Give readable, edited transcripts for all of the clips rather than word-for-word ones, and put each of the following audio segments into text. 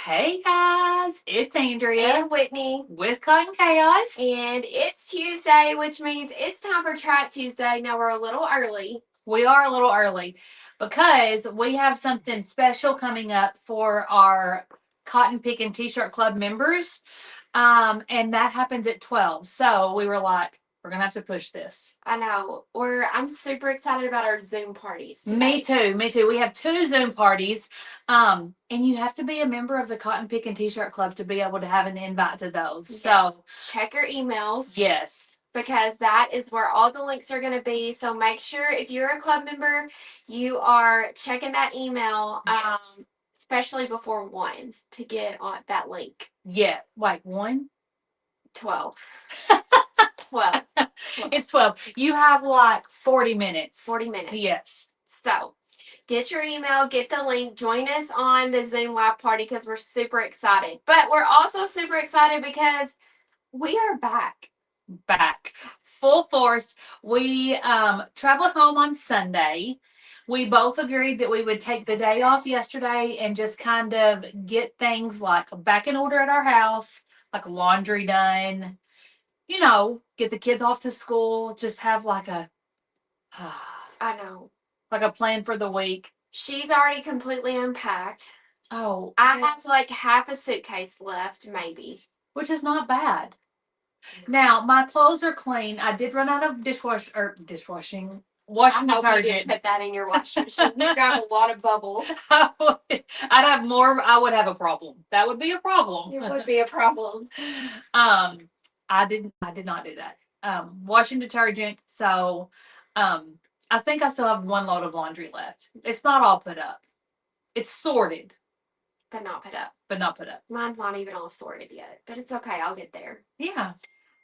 Hey guys, it's Andrea And Whitney. with Cotton Chaos. And it's Tuesday, which means it's time for Track Tuesday. Now we're a little early. We are a little early because we have something special coming up for our Cotton Pick and T-shirt club members. And that happens at 12. So we were like, we're gonna have to push this. I know. I'm super excited about our Zoom parties today. Me too. Me too. We have 2 Zoom parties. And you have to be a member of the Cotton Pick and T-shirt club to be able to have an invite to those. Yes. So check your emails. yes. Because that is where all the links are going to be. So make sure if you're a club member, you are checking that email, Yes. especially before 1 to get on that link. Yeah. Wait, 1? 12. 12. It's 12. You have like 40 minutes. 40 minutes. Yes. So get your email, get the link, join us on the Zoom live party because we're super excited. But we're also super excited because we are back. Back. Full force. We traveled home on Sunday. We both agreed that we would take the day off yesterday and just kind of get things like back in order at our house, like laundry done, get the kids off to school, just have like a I know. like a plan for the week. She's already completely unpacked. Oh, I have like half a suitcase left, maybe. which is not bad. Now, my clothes are clean. I did run out of washing I hope you didn't detergent. put that in your washing machine. You've got a lot of bubbles. I'd have more. I would have a problem. That would be a problem. It would be a problem. I did not do that. Washing detergent. So, I think I still have 1 load of laundry left. It's not all put up. It's sorted, But not put up. but not put up. Mine's not even all sorted yet. But it's okay. I'll get there. Yeah.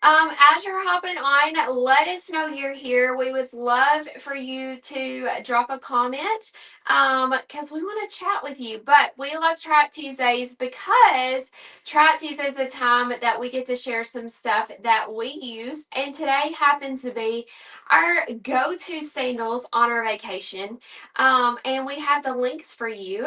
As you're hopping on, let us know you're here. We would love for you to drop a comment because we want to chat with you. But we love Track Tuesdays because Track Tuesdays is a time that we get to share some stuff that we use. And today happens to be our go-to sandals on our vacation. And we have the links for you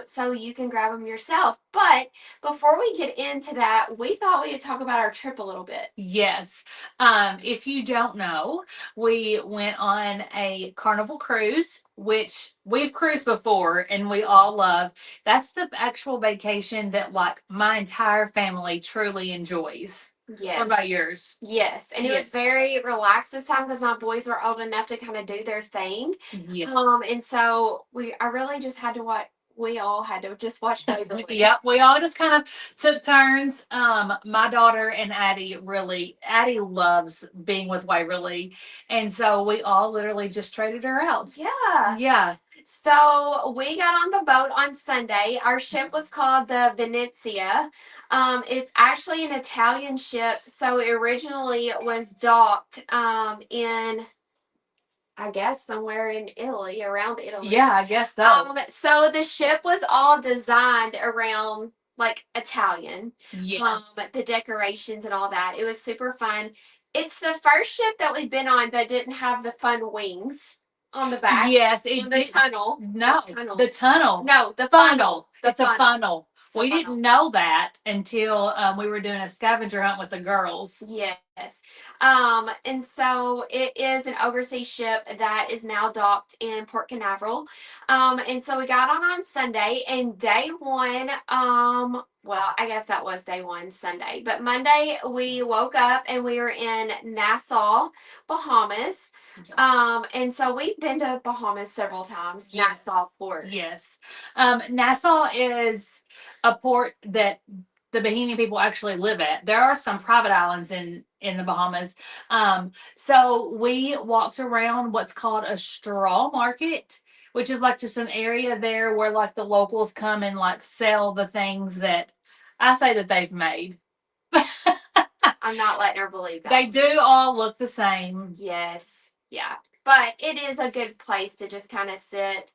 so you can grab them yourself. But before we get into that, we thought we would talk about our trip a little bit. Yes. If you don't know, we went on a Carnival cruise, which we've cruised before and we all love. That's the actual vacation that like my entire family truly enjoys. Yes. What about yours? Yes. And it was very relaxed this time because my boys were old enough to kind of do their thing. Yeah. And so I really just had to watch. We all had to just watch Waverly. Yep, we all just kind of took turns. My daughter and Addie loves being with Waverly, and so we all literally just traded her out. Yeah. Yeah. So we got on the boat on Sunday. Our ship was called the Venezia. It's actually an Italian ship. So it originally was docked in, I guess, somewhere in Italy, around Italy. Yeah, I guess so. So the ship was all designed around like Italian. Yes. The decorations and all that. It was super fun. It's the first ship that we've been on that didn't have the fun wings on the back. Yes, the tunnel. No, the tunnel. the tunnel. No, the funnel. It's funnel. a funnel. We didn't know that until we were doing a scavenger hunt with the girls. Yes. And so it is an overseas ship that is now docked in Port Canaveral. And so we got on Sunday, and day one, well, I guess that was day one, Sunday. But Monday we woke up and we were in Nassau, Bahamas. And so we've been to Bahamas several times. Yes. Nassau port. Yes. Nassau is a port that the Bahamian people actually live at. There are some private islands in the Bahamas. So we walked around what's called a straw market, which is like just an area there where like the locals come and like sell the things that I say that they've made. I'm not letting her believe that. They do all look the same. Yes. Yeah. But it is a good place to just kind of sit,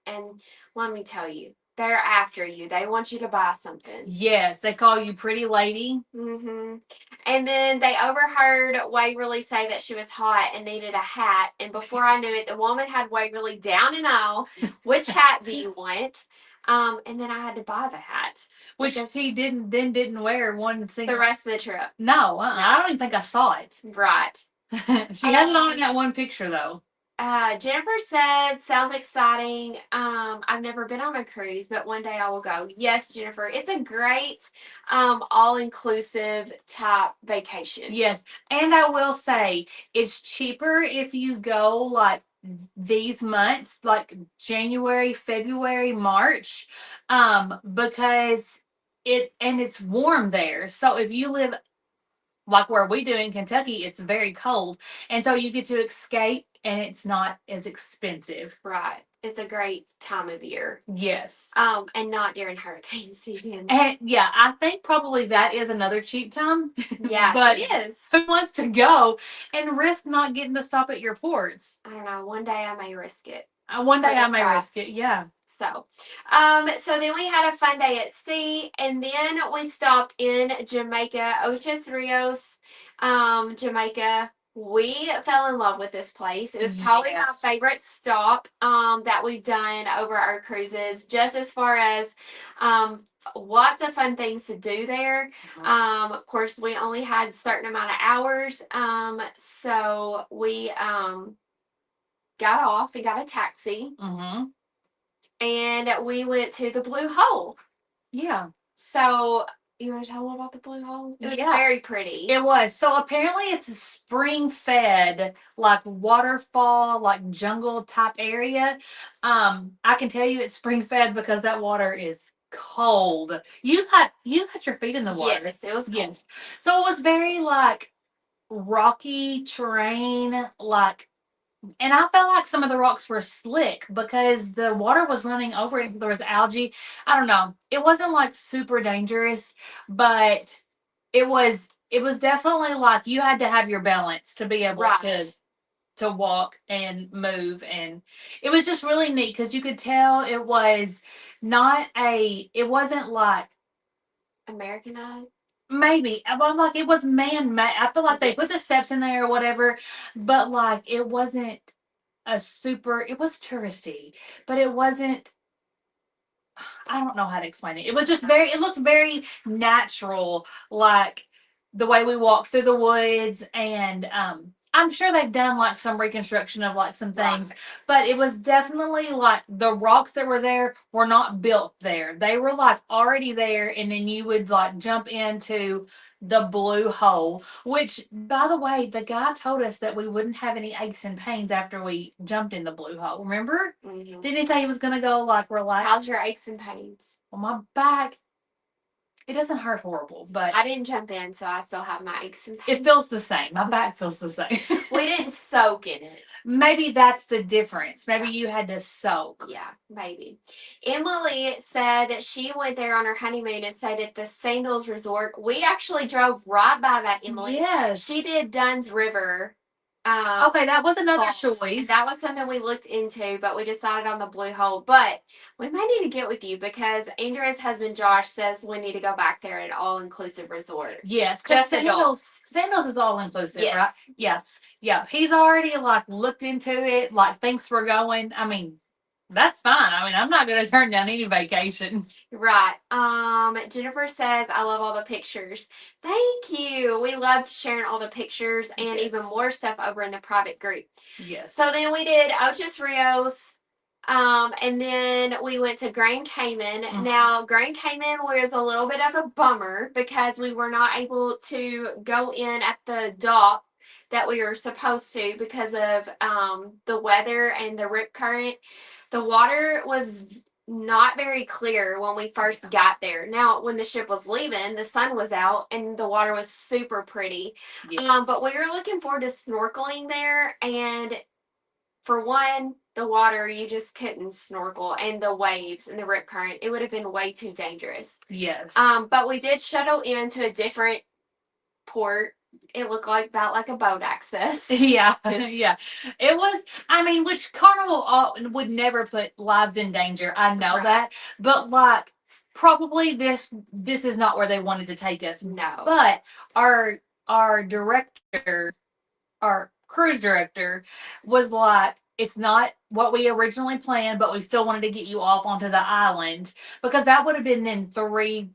and let me tell you, they're after you. They want you to buy something. Yes, they call you pretty lady. Mm-hmm. And then they overheard Waverly say that she was hot and needed a hat. And before I knew it, the woman had Waverly down an aisle. Which hat do you want? And then I had to buy the hat. Which he didn't wear one single. The rest of the trip. No, I don't even think I saw it. Right. She has it on in that one picture though. Jennifer says, sounds exciting. I've never been on a cruise, but one day I will go. Yes, Jennifer. It's a great all-inclusive type vacation. Yes. And I will say it's cheaper if you go like these months, like January, February, March, because it's warm there. So if you live like where we do in Kentucky, it's very cold. And so you get to escape and it's not as expensive. Right. It's a great time of year. Yes. And not during hurricane season. And yeah, I think probably that is another cheap time. Yeah, but it is. who wants to go and risk not getting to stop at your ports? I don't know. One day I may risk it. One day I may risk it. Yeah. So then we had a fun day at sea, and then we stopped in Jamaica, Ochos Rios, Jamaica. We fell in love with this place. It was probably my favorite stop that we've done over our cruises, just as far as lots of fun things to do there. Of course, we only had a certain amount of hours, so we got off and got a taxi. And we went to the Blue Hole. Yeah. So, you want to tell them about the Blue Hole? It was very pretty. It was. So apparently it's a spring-fed, like waterfall, like jungle type area. I can tell you it's spring-fed because that water is cold. You had your feet in the water. Yes, it was cold. Yes. So it was very like rocky terrain, like, and I felt like some of the rocks were slick because the water was running over it. There was algae. I don't know. It wasn't like super dangerous, but it was definitely like you had to have your balance to be able to walk and move, and it was just really neat because you could tell it was it wasn't like Americanized. Maybe. But like it was man-made. I feel like they put the steps in there or whatever, but like it wasn't it was touristy, but it wasn't, I don't know how to explain it. It was just it looked very natural, like the way we walked through the woods, and I'm sure they've done like some reconstruction of like some things, but it was definitely like the rocks that were there were not built there. They were like already there, and then you would like jump into the Blue Hole, which by the way, the guy told us that we wouldn't have any aches and pains after we jumped in the Blue Hole. Remember? Didn't he say he was gonna go like relax? How's your aches and pains? Well, my back, it doesn't hurt horrible, but I didn't jump in, so I still have my aches and pains. It feels the same. My back feels the same. We didn't soak in it. Maybe that's the difference. Maybe you had to soak. Yeah, maybe. Emily said that she went there on her honeymoon and stayed at the Sandals Resort. We actually drove right by that, Emily. Yes. She did Dunn's River. Okay, that was another choice. That was something we looked into, but we decided on the Blue Hole. But we might need to get with you because Andrea's husband Josh says we need to go back there at all-inclusive resort. Yes, just Sandals is all-inclusive, yes. Right? Yes. Yeah, he's already like looked into it, like thinks we're going. I mean, that's fine. I mean, I'm not going to turn down any vacation. Right. Jennifer says, I love all the pictures. Thank you. We loved sharing all the pictures and even more stuff over in the private group. Yes. So then we did Ochos Rios. And then we went to Grand Cayman. Now, Grand Cayman was a little bit of a bummer because we were not able to go in at the dock that we were supposed to because of the weather and the rip current. The water was not very clear when we first got there. Now, when the ship was leaving, the sun was out and the water was super pretty. Yes. But we were looking forward to snorkeling there. And for one, the water, you just couldn't snorkel, and the waves and the rip current, it would have been way too dangerous. Yes. But we did shuttle into a different port. It looked about like a boat access. Yeah, yeah. It was, I mean, which Carnival would never put lives in danger. I know that. But like, probably this is not where they wanted to take us. No. But our director, cruise director was like, it's not what we originally planned, but we still wanted to get you off onto the island because that would have been then three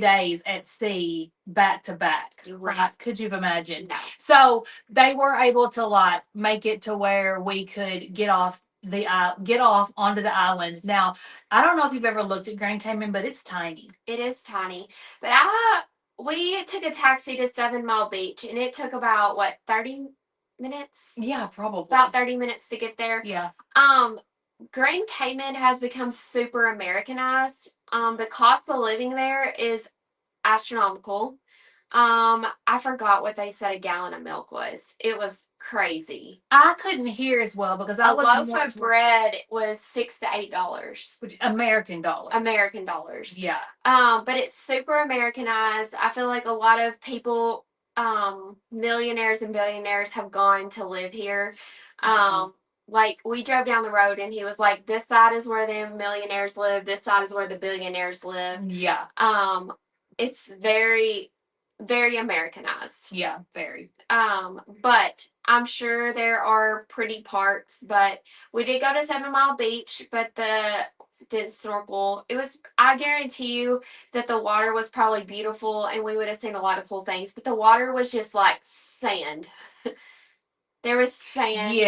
days at sea back to back. Right. Could you imagine? No. So they were able to like make it to where we could get off onto the island. Now, I don't know if you've ever looked at Grand Cayman, but it's tiny. It is tiny. But we took a taxi to 7 Mile Beach, and it took about, what, 30 minutes? Yeah, probably. About 30 minutes to get there. Yeah. Grand Cayman has become super Americanized. The cost of living there is astronomical. I forgot what they said a gallon of milk was. It was crazy. I couldn't hear as well because I A was loaf more of bread was $6 to $8. which American dollars. American dollars. Yeah. But it's super Americanized. I feel like a lot of people, millionaires and billionaires, have gone to live here. Like, we drove down the road and he was like, this side is where the millionaires live, this side is where the billionaires live. Yeah. It's very, very Americanized. Yeah, very. But I'm sure there are pretty parts. But we did go to 7 Mile Beach, but didn't snorkel. I guarantee you that the water was probably beautiful and we would have seen a lot of cool things, but the water was just like sand. There was sand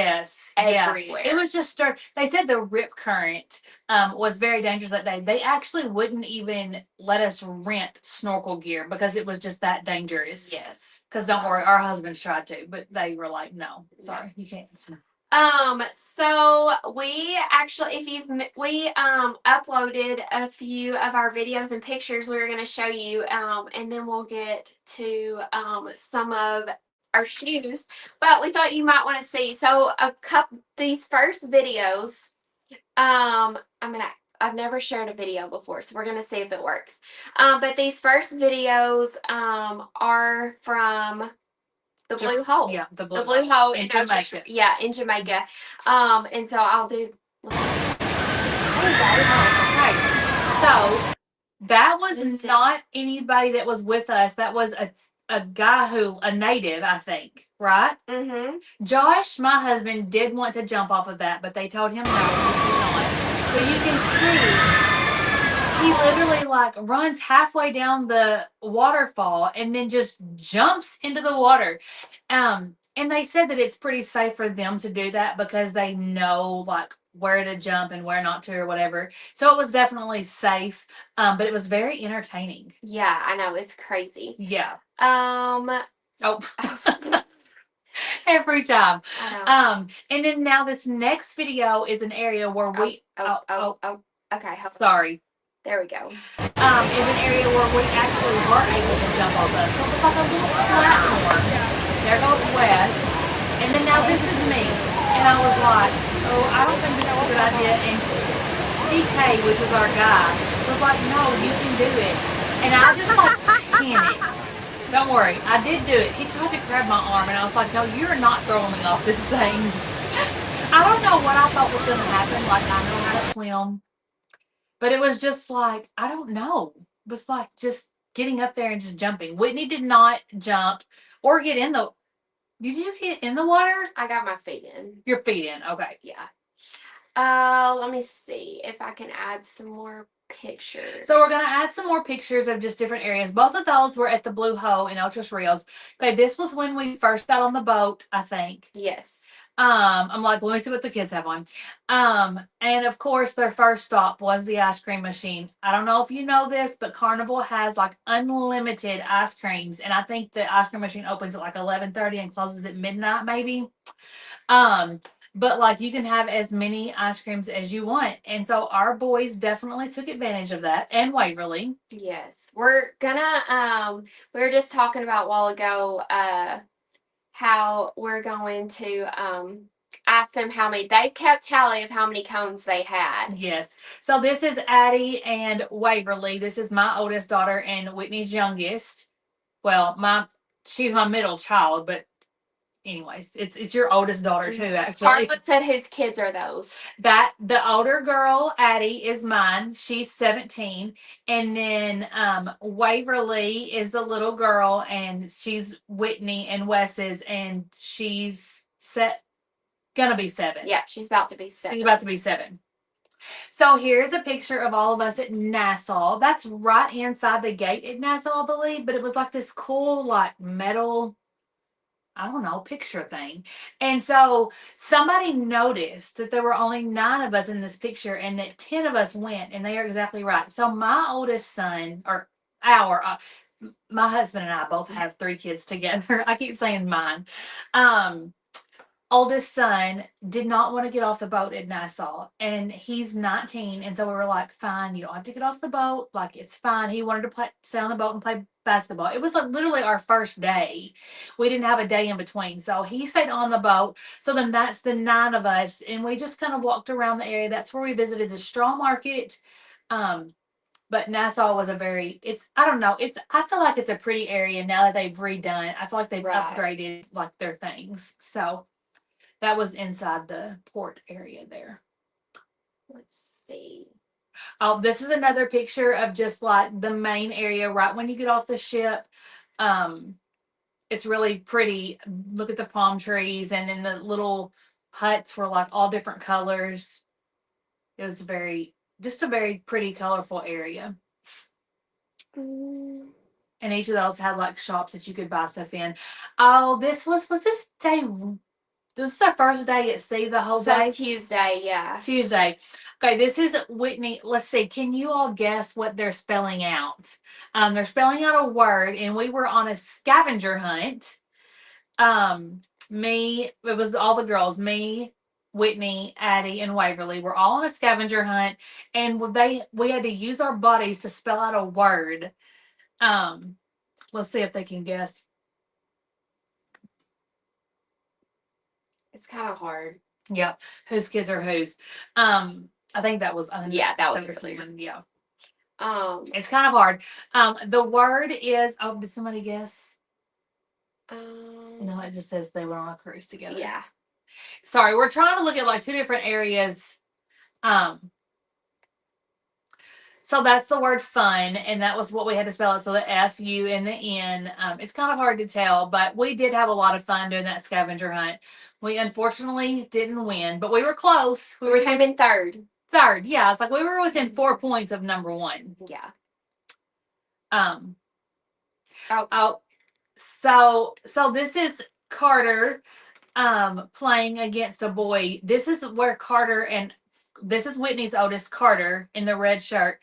everywhere. Yeah. It was just they said the rip current was very dangerous that day. They actually wouldn't even let us rent snorkel gear because it was just that dangerous. Yes. Because don't worry, our husbands tried to, but they were like, no, sorry, you can't. So we actually, we uploaded a few of our videos and pictures we were going to show you, and then we'll get to some of our shoes, but we thought you might want to see. So these first videos, I've never shared a video before, so we're gonna see if it works. But these first videos are from the Blue Hole. Yeah, the Blue Hole in Jamaica. In Jamaica. And so I'll do. Okay. So that was not anybody that was with us. That was a guy a native, I think, right? Mm-hmm. Josh, my husband, did want to jump off of that, but they told him no, he did not. But you can see he literally like runs halfway down the waterfall and then just jumps into the water. And they said that it's pretty safe for them to do that because they know like where to jump and where not to or whatever. So it was definitely safe, but it was very entertaining. Yeah, I know, it's crazy. Yeah. Oh. Every time. I know. And then now this next video is an area where we okay. Sorry. There we go. Is an area where we actually were able to jump off of. So it was like a little platform. There goes Wes. And then now this is me. And I was like, oh, I don't think this is a good idea. And DK, which was our guy, was like, no, you can do it. And I just like panicked. Don't worry, I did do it. He tried to grab my arm, and I was like, no, you're not throwing me off this thing. I don't know what I thought was going to happen. Like, I know how to swim. But it was just like, I don't know. It was like just getting up there and just jumping. Whitney did not jump or get in the... Did you get in the water? I got my feet in. Your feet in, okay. Yeah. Let me see if I can add some more pictures. So we're going to add some more pictures of just different areas. Both of those were at the Blue Hole in Otros Rios. Okay, this was when we first got on the boat, I think. Yes. I'm like, let me see what the kids have on. And of course, their first stop was the ice cream machine. I don't know if you know this, but Carnival has like unlimited ice creams. And I think the ice cream machine opens at like 11:30 and closes at midnight, maybe. But like you can have as many ice creams as you want. And so our boys definitely took advantage of that, and Waverly. Yes. We're gonna we were just talking about a while ago how we're going to ask them how many. They kept tally of how many cones they had. Yes. So this is Addie and Waverly. This is my oldest daughter and Whitney's youngest. Well, she's my middle child, but anyways, it's your oldest daughter too, actually. Charlotte said, whose kids are those? That the older girl, Addie, is mine. She's 17. And then Waverly is the little girl, and she's Whitney and Wes's, and she's gonna be 7. Yeah, she's about to be 7. She's about to be 7. So here's a picture of all of us at Nassau. That's right inside the gate at Nassau, I believe, but it was like this cool, like metal, I don't know, picture thing. And so somebody noticed that there were only 9 of us in this picture and that 10 of us went, and they are exactly right. So my oldest son, or my husband and I both have 3 kids together. I keep saying mine. Oldest son did not want to get off the boat at Nassau, and he's 19. And so we were like, fine, you don't have to get off the boat. Like, it's fine. He wanted to stay on the boat and play basketball. It was like literally our first day. We didn't have a day in between. So he stayed on the boat. So then that's the 9 of us. And we just kind of walked around the area. That's where we visited the straw market. But Nassau was I don't know, I feel like it's a pretty area now that they've redone. I feel like they've upgraded like their things. So that was inside the port area there. Let's see. Oh, this is another picture of just like the main area right when you get off the ship. It's really pretty. Look at the palm trees, and then the little huts were like all different colors. It was just a very pretty, colorful area. And each of those had like shops that you could buy stuff in. Oh, was this day? This is our first day at sea the whole day? Tuesday, yeah. Tuesday. Okay, this is Whitney. Let's see. Can you all guess what they're spelling out? They're spelling out a word, and we were on a scavenger hunt. It was all the girls. Me, Whitney, Addie, and Waverly were all on a scavenger hunt, and we had to use our bodies to spell out a word. Let's see if they can guess. It's kind of hard. Yep. Whose kids are whose? I think that was. That was earlier. Yeah. It's kind of hard. The word is. Oh, did somebody guess? No, it just says they went on a cruise together. Yeah. Sorry, we're trying to look at like 2 different areas. So that's the word fun, and that was what we had to spell it. So the F, U, and the N. It's kind of hard to tell, but we did have a lot of fun doing that scavenger hunt. We unfortunately didn't win, but we were close. We came in third. Third, yeah. It's like we were within 4 points of number 1. Yeah. So this is Carter playing against a boy. This is where this is Whitney's oldest, Carter, in the red shirt.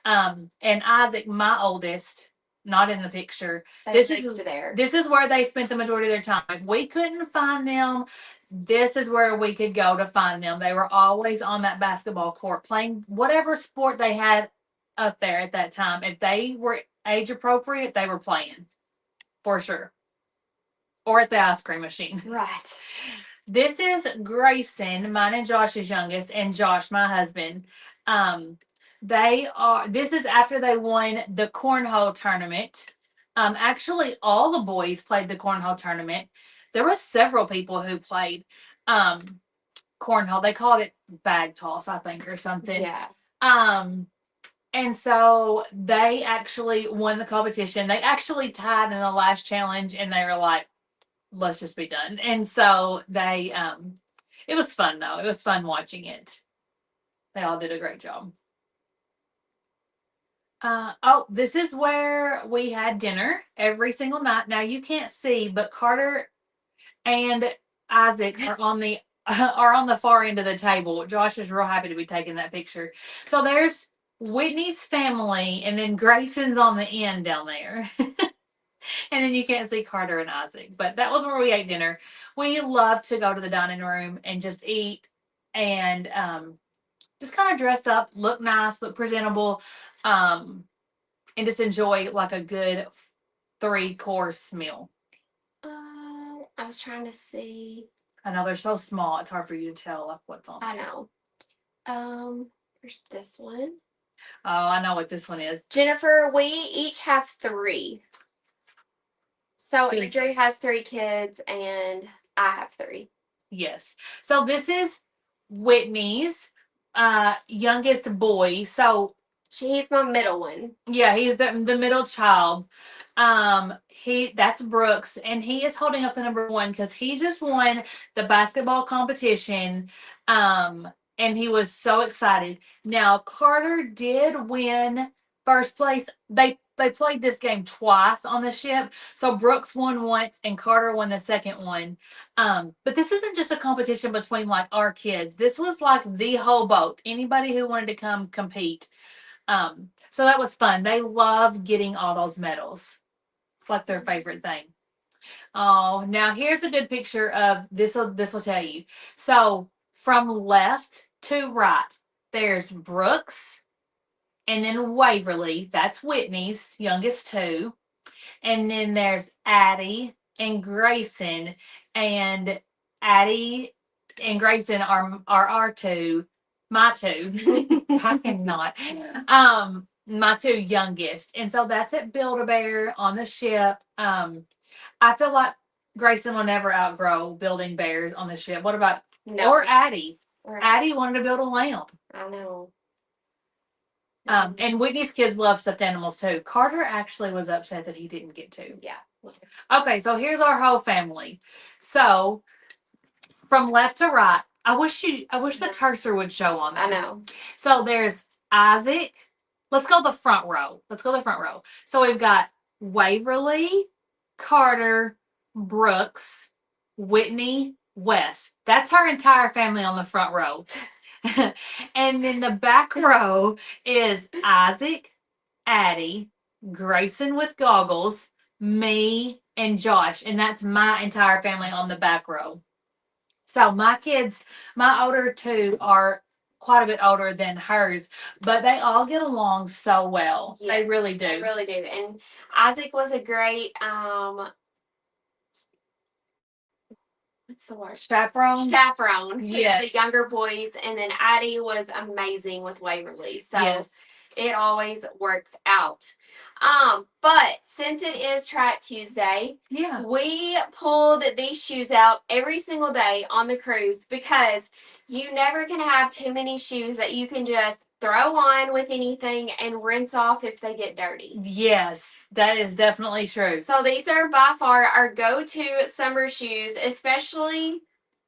And Isaac, my oldest, not in the picture. This is where they spent the majority of their time. If we couldn't find them, this is where we could go to find them. They were always on that basketball court playing whatever sport they had up there at that time. If they were age appropriate, they were playing for sure. Or at the ice cream machine. Right. This is Grayson, mine and Josh's youngest, and Josh, my husband. This is after they won the cornhole tournament. Actually, all the boys played the cornhole tournament. There were several people who played cornhole. They called it bag toss, I think, or something. Yeah. And so they actually won the competition. They actually tied in the last challenge, and they were like, let's just be done. And so it was fun though. It was fun watching it. They all did a great job. This is where we had dinner every single night. Now you can't see, but Carter and Isaac are on the far end of the table. Josh is real happy to be taking that picture. So there's Whitney's family, and then Grayson's on the end down there. And then you can't see Carter and Isaac. But that was where we ate dinner. We love to go to the dining room and just eat and just kind of dress up, look nice, look presentable, and just enjoy like a good 3-course meal. I was trying to see. I know they're so small. It's hard for you to tell like what's on. I know. There's this one. Oh, I know what this one is. Jennifer, we each have 3. So Andrew has 3 kids, and I have 3. Yes. So this is Whitney's youngest boy. So He's my middle one. yeah, he's the middle child. That's Brooks, and he is holding up the number one because he just won the basketball competition. Um, and he was so excited. Now Carter did win first place. They played this game twice on the ship. So Brooks won once and Carter won the second one. But this isn't just a competition between like our kids. This was like the whole boat. Anybody who wanted to come compete. So that was fun. They love getting all those medals. It's like their favorite thing. Oh, now here's a good picture of this. This will tell you. So from left to right, there's Brooks, and then Waverly. That's Whitney's youngest two, and then there's Addie and Grayson, and Addie and Grayson are our two, my two. I cannot. My two youngest, and so that's at Build-A-Bear on the ship. I feel like Grayson will never outgrow building bears on the ship. What about or Addie? Addie wanted to build a lamp. I know. And Whitney's kids love stuffed animals too. Carter actually was upset that he didn't get to. Yeah. Okay, so here's our whole family. So from left to right, I wish the cursor would show on that. I know. So there's Isaac. Let's go the front row. So we've got Waverly, Carter, Brooks, Whitney, Wes. That's our entire family on the front row. And then the back row is Isaac, Addie, Grayson with goggles, me, and Josh. And that's my entire family on the back row. So my kids, my older two are quite a bit older than hers, but they all get along so well. Yes, they really do. They really do. And Isaac was a great what's the word? Chaperone. Yes. The younger boys, and then Addie was amazing with Waverly. So yes. It always works out. But since it is Track Tuesday, yeah, we pulled these shoes out every single day on the cruise because you never can have too many shoes that you can just throw on with anything and rinse off if they get dirty. Yes, that is definitely true. So these are by far our go-to summer shoes, especially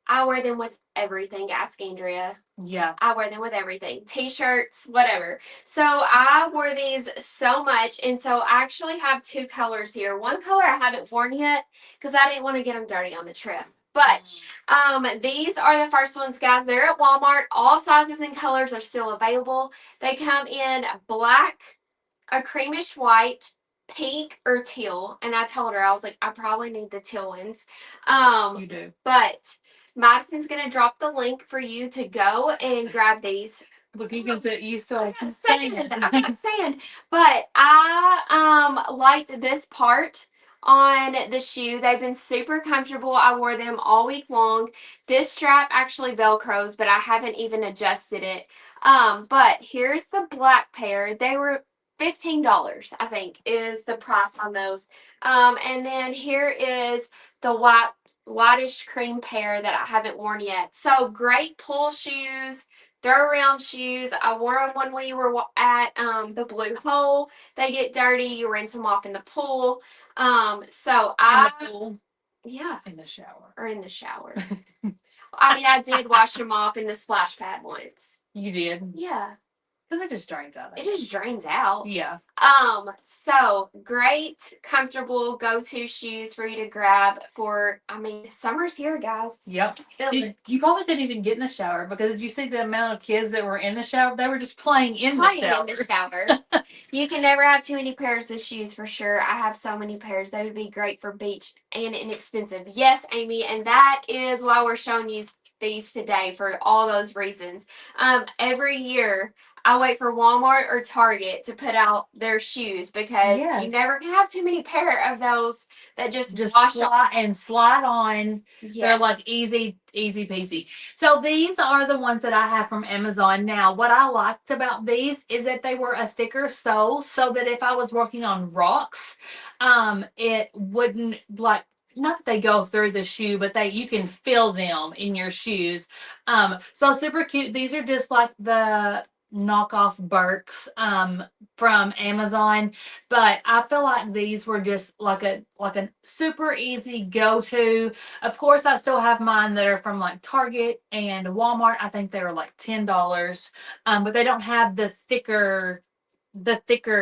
I wear them with everything. Ask Andrea. Yeah. I wear them with everything. T-shirts, whatever. So I wore these so much. And so I actually have 2 colors here. One color I haven't worn yet because I didn't want to get them dirty on the trip. But these are the first ones, guys. They're at Walmart. All sizes and colors are still available. They come in black, a creamish white, pink, or teal. And I told her, I was like, I probably need the teal ones. You do. But Madison's going to drop the link for you to go and grab these. Look, you can sit. You still sand. I got sand. But I liked this part on the shoe. They've been super comfortable. I wore them all week long. This strap actually velcros, but I haven't even adjusted it. But here's the black pair. They were $15, I think, is the price on those. And then here is the whitish cream pair that I haven't worn yet. So great pull shoes, throw around shoes. I wore them when we were at the Blue Hole. They get dirty, you rinse them off in the pool. Yeah, in the shower or in the shower. I mean, I did wash them off in the splash pad once. You did? Yeah. Because it just drains out. It just drains out. Yeah. So great, comfortable go-to shoes for you to grab for, I mean, summer's here, guys. Yep. You probably couldn't even get in the shower because did you see the amount of kids that were in the shower? They were just playing in the shower. You can never have too many pairs of shoes for sure. I have so many pairs. They would be great for beach and inexpensive. Yes, Amy, and that is why we're showing you these today for all those reasons. Every year I wait for Walmart or Target to put out their shoes because you never can have too many pair of those that just wash slide and slide on. Yes. They're like easy peasy. So these are the ones that I have from Amazon. Now, what I liked about these is that they were a thicker sole so that if I was working on rocks, it wouldn't like not that they go through the shoe, but you can feel them in your shoes. So super cute. These are just like the knockoff Birks from Amazon, but I feel like these were just like a super easy go to. Of course, I still have mine that are from like Target and Walmart. I think they were like $10, but they don't have the thicker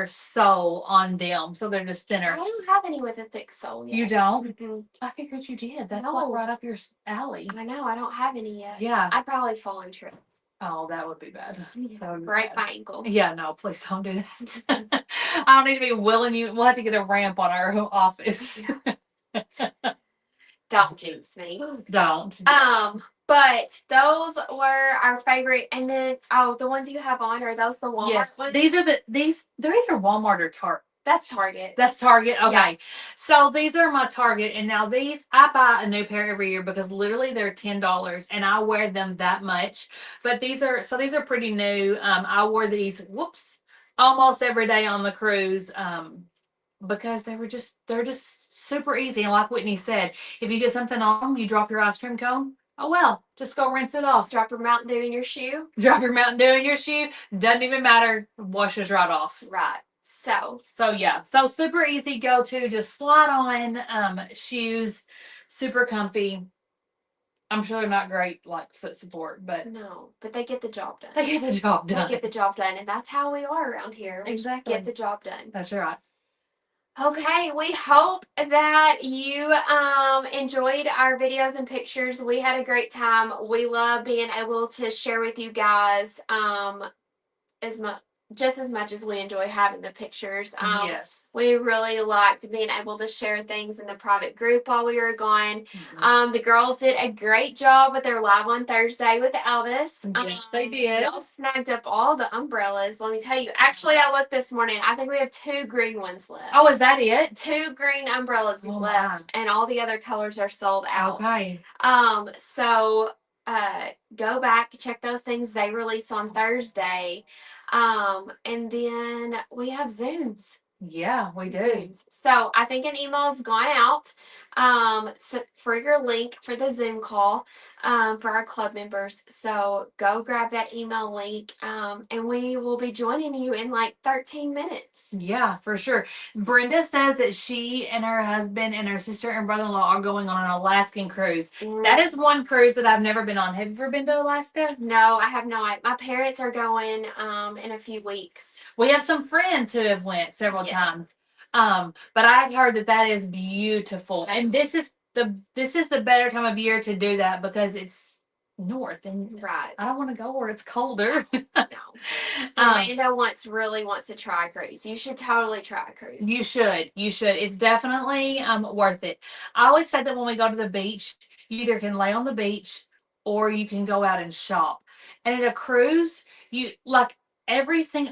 sole on them, so they're just I thinner. don't have any with a thick sole yet. You don't? Mm-mm. I figured you did. That's like No. right up your alley. I know, I don't have any yet. Yeah. I'd probably fall and trip. Oh, that would be bad. That would be Break bad. my ankle. Yeah, no, please don't do that. I don't need to be willing you. We'll have to get a ramp on our office. Don't jinx me. Don't. But those were our favorite, and then the ones you have on, are those the Walmart Yes, ones? they're either Walmart or Target. That's Target. That's Target. Okay. Yeah. So these are my Target. And now these, I buy a new pair every year because literally they're $10 and I wear them that much. But these are pretty new. I wore these, almost every day on the cruise. Because they're just super easy. And like Whitney said, if you get something on them, you drop your ice cream cone. Oh well, just go rinse it off. Drop your Mountain Dew in your shoe. Drop your Mountain Dew in your shoe. Doesn't even matter. Washes right off. Right. So yeah. So super easy go to. Just slide on shoes. Super comfy. I'm sure they're not great like foot support, but no, but they get the job done. They get the job done. They get the job done, and that's how we are around here. We Exactly. get the job done. That's right. Okay, we hope that you enjoyed our videos and pictures. We had a great time. We love being able to share with you guys just as much as we enjoy having the pictures. Yes. We really liked being able to share things in the private group while we were gone. Mm-hmm. The girls did a great job with their live on Thursday with Elvis. Yes, they did. Y'all snagged up all the umbrellas. Let me tell you. Actually, I looked this morning. I think we have 2 green ones left. Oh, is that it? 2 green umbrellas left, my. and all the other colors are sold out. Okay. So go back, check those things. They release on Thursday. And then we have Zooms. Yeah, we do. Zooms. So I think an email's gone out for your link for the Zoom call for our club members. So go grab that email link and we will be joining you in like 13 minutes. Yeah, for sure. Brenda says that she and her husband and her sister and brother-in-law are going on an Alaskan cruise. That is one cruise that I've never been on. Have you ever been to Alaska? No, I have not. My parents are going in a few weeks. We have some friends who have went several times. But I've heard that is beautiful. And this is the better time of year to do that because it's north and right. I don't want to go where it's colder. No. Amanda really wants to try a cruise. You should totally try a cruise. You should. It's definitely worth it. I always say that when we go to the beach, you either can lay on the beach or you can go out and shop. And at a cruise,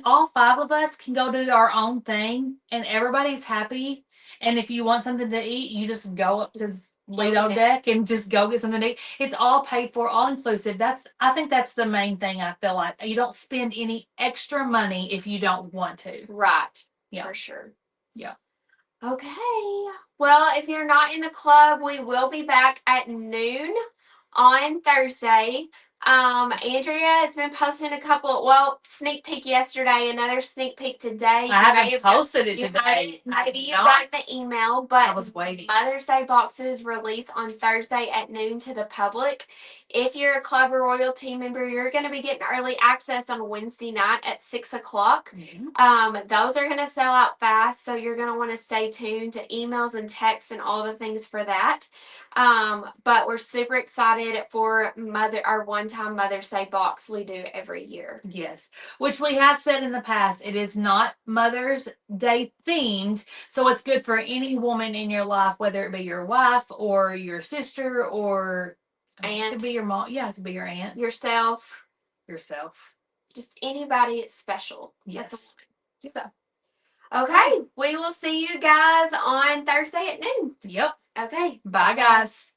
all 5 of us can go do our own thing and everybody's happy. And if you want something to eat, you just go up to Lido deck and just go get something to eat. It's all paid for, all inclusive. I think that's the main thing. I feel like you don't spend any extra money if you don't want to. Right. Yeah. For sure. Yeah. Okay. Well, if you're not in the club, we will be back at noon on Thursday. Andrea has been posting a couple, sneak peek yesterday, another sneak peek today. I haven't posted it today. Maybe you got the email, but I was waiting. Mother's Day boxes release on Thursday at noon to the public. If you're a Club or Royalty member, you're going to be getting early access on Wednesday night at 6 o'clock. Mm-hmm. Those are going to sell out fast, so you're going to want to stay tuned to emails and texts and all the things for that. But we're super excited for our one-time Mother's Day box we do every year. Yes, which we have said in the past, it is not Mother's Day themed, so it's good for any woman in your life, whether it be your wife or your sister or aunt. It could be your mom. Yeah, it could be your aunt. Yourself. Just anybody it's special. Yes. So, okay, we will see you guys on Thursday at noon. Yep. Okay. Bye, guys.